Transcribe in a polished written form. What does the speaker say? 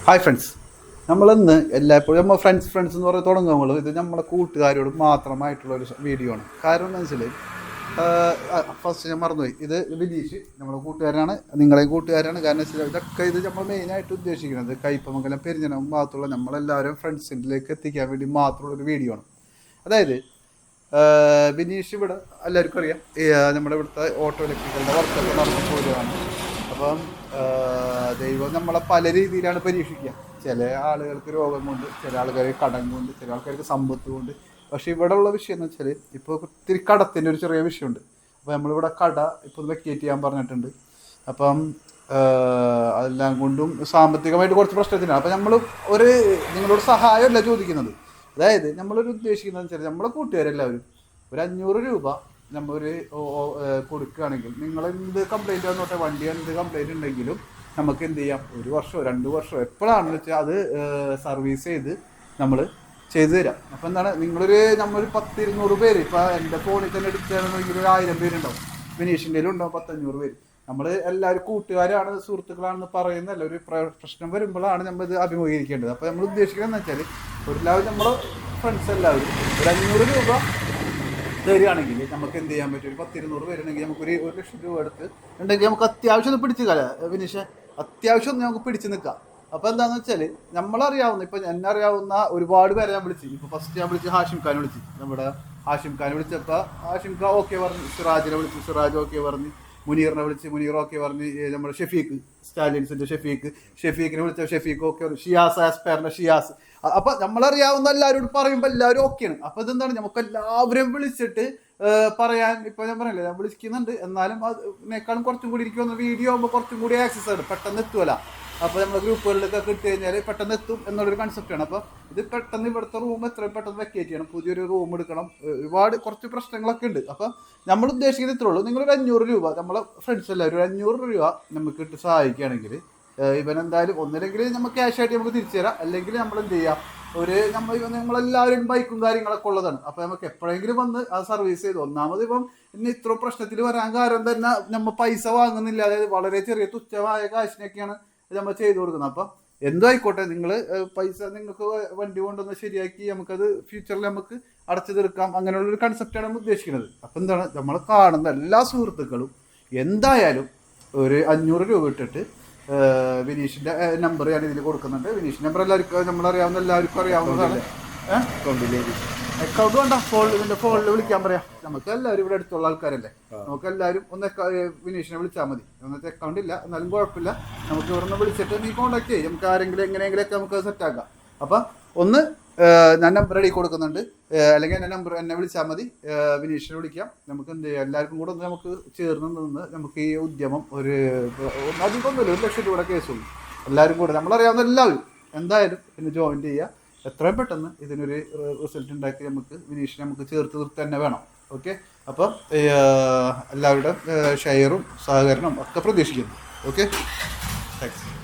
Hi friends, നമ്മളിന്ന് എല്ലായ്പ്പോഴും നമ്മൾ ഫ്രണ്ട്സ് എന്ന് പറഞ്ഞ് തുടങ്ങുമ്പോൾ ഇത് നമ്മുടെ കൂട്ടുകാരോട് മാത്രമായിട്ടുള്ള ഒരു വീഡിയോ ആണ്. കാരണം എന്താണെന്ന് വെച്ചാൽ ഫസ്റ്റ് ഞാൻ മറന്നുപോയി, ഇത് വിനീഷ് നമ്മുടെ കൂട്ടുകാരാണ്, നിങ്ങളെയും കൂട്ടുകാരാണ്. കാരണം വെച്ചാൽ ഇതൊക്കെ ഇത് നമ്മൾ മെയിനായിട്ട് ഉദ്ദേശിക്കുന്നത് കയ്പമംഗലം പെരിഞ്ഞനം ഭാഗത്തുള്ള നമ്മളെല്ലാവരും ഫ്രണ്ട്സിലേക്ക് എത്തിക്കാൻ വേണ്ടി മാത്രമുള്ളൊരു വീഡിയോ ആണ്. അതായത് വിനീഷ് ഇവിടെ എല്ലാവർക്കും അറിയാം, നമ്മുടെ ഇവിടുത്തെ ഓട്ടോ ഇലക്ട്രിക്കലിൻ്റെ വർക്കൊക്കെ നടന്നു പോവുകയാണ്. അപ്പം ദൈവം നമ്മളെ പല രീതിയിലാണ് പരീക്ഷിക്കുക. ചില ആളുകൾക്ക് രോഗം കൊണ്ട്, ചില ആൾക്കാർക്ക് കടം കൊണ്ട്, ചില ആൾക്കാർക്ക് സമ്പത്ത് കൊണ്ട്. പക്ഷേ ഇവിടെ ഉള്ള വിഷയം എന്ന് വെച്ചാൽ ഇപ്പോൾ ഒത്തിരി കടത്തിൻ്റെ ഒരു ചെറിയ വിഷയമുണ്ട്. അപ്പോൾ നമ്മളിവിടെ കട ഇപ്പോൾ വെക്കേറ്റ് ചെയ്യാൻ പറഞ്ഞിട്ടുണ്ട്. അപ്പം അതെല്ലാം കൊണ്ടും സാമ്പത്തികമായിട്ട് കുറച്ച് പ്രശ്നത്തിനാണ്. അപ്പോൾ നമ്മൾ നിങ്ങളോട് സഹായമല്ല ചോദിക്കുന്നത്. അതായത് നമ്മളൊരു ഉദ്ദേശിക്കുന്നത് വെച്ചാൽ നമ്മളെ കൂട്ടുകാരെല്ലാവരും ഒരു 500 രൂപ നമ്മൾ കൊടുക്കുകയാണെങ്കിൽ, നിങ്ങളെന്ത് കംപ്ലയിൻ്റ് ആണെന്നോട്ടെ, വണ്ടി എന്ത് കംപ്ലയിൻ്റ് ഉണ്ടെങ്കിലും നമുക്ക് എന്ത് ചെയ്യാം, 1 വർഷമോ 2 വർഷമോ എപ്പോഴാണെന്ന് വെച്ചാൽ അത് സർവീസ് ചെയ്ത് നമ്മൾ ചെയ്തു തരാം. അപ്പോൾ എന്താണ്, നമ്മളൊരു 10-200 പേര്, ഇപ്പോൾ എൻ്റെ ഫോണിൽ തന്നെ എടുക്കുകയാണെന്നുണ്ടെങ്കിൽ ഒരു 1000 പേരുണ്ടാവും, വിനീഷിൻ്റെയിലും ഉണ്ടാവും 500 പേര്. നമ്മൾ എല്ലാവരും കൂട്ടുകാരാണ്, സുഹൃത്തുക്കളാണെന്ന് പറയുന്നതല്ല, ഒരു പ്രശ്നം വരുമ്പോഴാണ് നമ്മളിത് അഭിമുഖീകരിക്കേണ്ടത്. അപ്പോൾ നമ്മൾ ഉദ്ദേശിക്കുന്നത് വെച്ചാൽ എല്ലാവരും നമ്മുടെ ഫ്രണ്ട്സ് എല്ലാവരും ഒരു 500 രൂപ തരികയാണെങ്കിൽ നമുക്ക് എന്ത് ചെയ്യാൻ പറ്റും, ഒരു 10-200 പേരുണ്ടെങ്കിൽ നമുക്കൊരു 1 ലക്ഷം രൂപ എടുത്ത് ഉണ്ടെങ്കിൽ നമുക്ക് അത്യാവശ്യം ഒന്ന് പിടിച്ച് വിനീഷ്, അത്യാവശ്യം ഒന്ന് നമുക്ക് പിടിച്ച് നിൽക്കാം. അപ്പോൾ എന്താണെന്ന് വെച്ചാൽ നമ്മളറിയാവുന്ന, ഇപ്പം എന്നെ അറിയാവുന്ന ഒരുപാട് പേരെ ഞാൻ വിളിച്ചു. ഇപ്പോൾ ഫസ്റ്റ് ഞാൻ വിളിച്ച് ഹാഷിം ഖാനെ വിളിച്ചു. നമ്മുടെ ഹാഷിം ഖാനെ വിളിച്ചപ്പോൾ ഹാഷിം ഖാൻ ഓക്കെ പറഞ്ഞു, സിറാജിനെ വിളിച്ചു, സിറാജ് ഓക്കെ പറഞ്ഞ്, മുനീറിനെ വിളിച്ച്, മുനീർ ഓക്കെ പറഞ്ഞ്, നമ്മുടെ ഷെഫീഖ് സ്റ്റാലിൻസിൻ്റെ ഷെഫീഖിനെ വിളിച്ച ഷെഫീഖ് ഓക്കെ പറഞ്ഞു, ഷിയാസ് ആസ്പെയറിൻ്റെ ഷിയാസ്. അപ്പോൾ നമ്മളറിയാവുന്ന എല്ലാവരോടും പറയുമ്പോൾ എല്ലാവരും ഓക്കെയാണ്. അപ്പോൾ ഇതെന്താണ്, നമുക്ക് എല്ലാവരും വിളിച്ചിട്ട് പറയാൻ, ഇപ്പോൾ ഞാൻ പറഞ്ഞില്ലേ, ഞാൻ വിളിക്കുന്നുണ്ട്, എന്നാലും അതിനേക്കാളും കുറച്ചും കൂടി ഇരിക്കുമെന്ന് വീഡിയോ ആകുമ്പോൾ കുറച്ചും കൂടി ആക്സസ് ആണ്, പെട്ടെന്ന് എത്തുമല്ല. അപ്പോൾ നമ്മൾ ഗ്രൂപ്പുകളിലൊക്കെ കിട്ടി കഴിഞ്ഞാൽ പെട്ടെന്ന് എത്തും എന്നുള്ളൊരു കൺസെപ്റ്റാണ്. അപ്പോൾ ഇത് പെട്ടെന്ന് ഇവിടുത്തെ റൂം എത്രയും പെട്ടെന്ന് വെക്കേറ്റ് ചെയ്യണം, പുതിയൊരു റൂം എടുക്കണം, കുറച്ച് പ്രശ്നങ്ങളൊക്കെ ഉണ്ട്. അപ്പം നമ്മൾ ഉദ്ദേശിക്കുന്നത് ഇത്രേ ഉള്ളൂ, നിങ്ങളൊരു 500 രൂപ, നമ്മളെ ഫ്രണ്ട്സ് എല്ലാവരും ഒരു 500 രൂപ നമുക്ക് ഇട്ട് സഹായിക്കുകയാണെങ്കിൽ ഇവനെന്തായാലും ഒന്നില്ലെങ്കിൽ നമുക്ക് ക്യാഷ് ആയിട്ട് നമുക്ക് തിരിച്ചു തരാം, അല്ലെങ്കിൽ നമ്മൾ എന്ത് ചെയ്യാം, നമ്മളെല്ലാവരും ബൈക്കും കാര്യങ്ങളൊക്കെ ഉള്ളതാണ്. അപ്പോൾ നമുക്ക് എപ്പോഴെങ്കിലും വന്ന് അത് സർവീസ് ചെയ്ത്, ഒന്നാമത് ഇപ്പം ഇന്ന് ഇത്ര പ്രശ്നത്തിൽ വരാൻ കാരണം തന്നെ നമ്മൾ പൈസ വാങ്ങുന്നില്ല, അതായത് വളരെ ചെറിയ തുച്ഛമായ കാശിനൊക്കെയാണ് നമ്മൾ ചെയ്തു കൊടുക്കുന്നത്. അപ്പം എന്തോ ആയിക്കോട്ടെ, നിങ്ങൾ പൈസ നിങ്ങൾക്ക് വണ്ടി കൊണ്ടൊന്ന് ശരിയാക്കി നമുക്കത് ഫ്യൂച്ചറിൽ നമുക്ക് അടച്ചു തീർക്കാം, അങ്ങനെയുള്ളൊരു കൺസെപ്റ്റാണ് നമ്മൾ ഉദ്ദേശിക്കുന്നത്. അപ്പം എന്താണ്, നമ്മൾ കാണുന്ന എല്ലാ സുഹൃത്തുക്കളും എന്തായാലും ഒരു 500 രൂപ ഇട്ടിട്ട് വിനീഷിൻ്റെ നമ്പർ ഞാൻ ഇതിൽ കൊടുക്കുന്നുണ്ട്. വിനീഷിൻ്റെ നമ്പർ എല്ലാവർക്കും നമ്മളറിയാവുന്ന, എല്ലാവർക്കും അറിയാവുന്നതാണ്. അക്കൗണ്ട് വേണ്ട, ഇതിൻ്റെ ഫോണിൽ വിളിക്കാൻ പറയാം. നമുക്ക് എല്ലാവരും ഇവിടെ അടുത്തുള്ള ആൾക്കാരല്ലേ, നമുക്ക് എല്ലാവരും ഒന്ന് വിനീഷിനെ വിളിച്ചാൽ മതി. ഒന്നത്തെ അക്കൗണ്ട് ഇല്ല എന്നാലും കുഴപ്പമില്ല, നമുക്ക് ഇവിടെ നിന്ന് വിളിച്ചിട്ട് നീ കോൺടാക്ട് ചെയ്യും, നമുക്ക് ആരെങ്കിലും എങ്ങനെയെങ്കിലൊക്കെ നമുക്ക് സെറ്റാക്കാം. അപ്പം ഒന്ന് ഞാൻ നമ്പർ റെഡി കൊടുക്കുന്നുണ്ട്, അല്ലെങ്കിൽ എന്നെ വിളിച്ചാൽ മതി, വിനീഷിനെ വിളിക്കാം. നമുക്ക് എന്ത് ചെയ്യാം, എല്ലാവർക്കും കൂടെ ഒന്ന് നമുക്ക് ചേർന്ന് നിന്ന് നമുക്ക് ഈ ഉദ്യമം അധികമൊന്നുമില്ല, 1 ലക്ഷം രൂപയുടെ കേസുള്ളൂ. എല്ലാവരും കൂടെ നമ്മളറിയാവുന്ന എല്ലാവരും എന്തായാലും പിന്നെ ജോയിൻ ചെയ്യുക. എത്രയും പെട്ടെന്ന് ഇതിനൊരു റിസൾട്ട് ഉണ്ടാക്കി നമുക്ക് വിനീഷിനെ നമുക്ക് ചേർത്ത് നിർത്തി തന്നെ വേണം. ഓക്കെ, അപ്പം എല്ലാവരുടെയും ഷെയറും സഹകരണവും ഒക്കെ പ്രതീക്ഷിക്കുന്നു. Okay, thanks.